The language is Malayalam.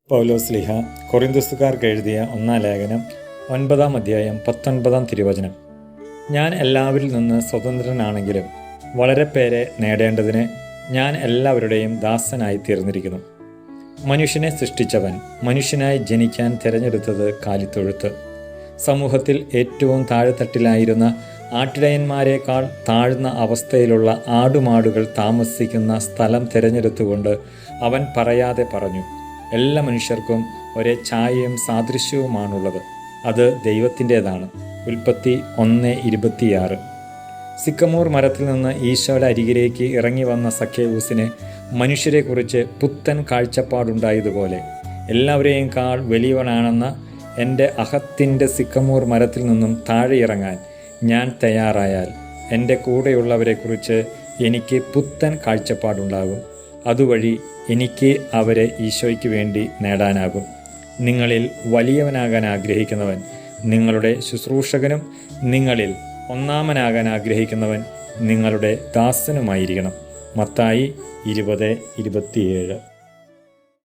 പൗലോസ്ലീഹ കൊറിന്തുസുകാർക്ക് എഴുതിയ 1-ാം ലേഖനം 9-ാം അധ്യായം 19-ാം തിരുവചനം. ഞാൻ എല്ലാവരിൽ നിന്ന് സ്വതന്ത്രനാണെങ്കിലും വളരെ പേരെ നേടേണ്ടതിന് ഞാൻ എല്ലാവരുടെയും ദാസനായി തീർന്നിരിക്കുന്നു. മനുഷ്യനെ സൃഷ്ടിച്ചവൻ മനുഷ്യനായി ജനിക്കാൻ തിരഞ്ഞെടുത്തത് കാലിത്തൊഴുത്ത്. സമൂഹത്തിൽ ഏറ്റവും താഴെത്തട്ടിലായിരുന്ന ആട്ടിടയന്മാരെക്കാൾ താഴ്ന്ന അവസ്ഥയിലുള്ള ആടുമാടുകൾ താമസിക്കുന്ന സ്ഥലം തിരഞ്ഞെടുത്തുകൊണ്ട് അവൻ പറയാതെ പറഞ്ഞു, എല്ലാ മനുഷ്യർക്കും ഒരേ ഛായയും സാദൃശ്യവുമാണുള്ളത്. അത് ദൈവത്തിൻ്റെതാണ്. ഉൽപ്പത്തി 1:26. സിക്കമോർ മരത്തിൽ നിന്ന് ഈശോയുടെ അരികിലേക്ക് ഇറങ്ങി വന്ന സക്കേവൂസിന് മനുഷ്യരെക്കുറിച്ച് പുത്തൻ കാഴ്ചപ്പാടുണ്ടായതുപോലെ എല്ലാവരെയും കാൾ വലിയവനാണെന്ന എൻ്റെ അഹത്തിൻ്റെ സിക്കമോർ മരത്തിൽ നിന്നും താഴെ ഇറങ്ങാൻ ഞാൻ തയ്യാറായാൽ എൻ്റെ കൂടെയുള്ളവരെക്കുറിച്ച് എനിക്ക് പുത്തൻ കാഴ്ചപ്പാടുണ്ടാകും. അതുവഴി എനിക്ക് അവരെ ഈശോയ്ക്ക് വേണ്ടി നേടാനാകും. നിങ്ങളിൽ വലിയവനാകാൻ ആഗ്രഹിക്കുന്നവൻ നിങ്ങളുടെ ശുശ്രൂഷകനും നിങ്ങളിൽ ഒന്നാമനാകാൻ ആഗ്രഹിക്കുന്നവൻ നിങ്ങളുടെ ദാസനുമായിരിക്കണം. മത്തായി 20:27.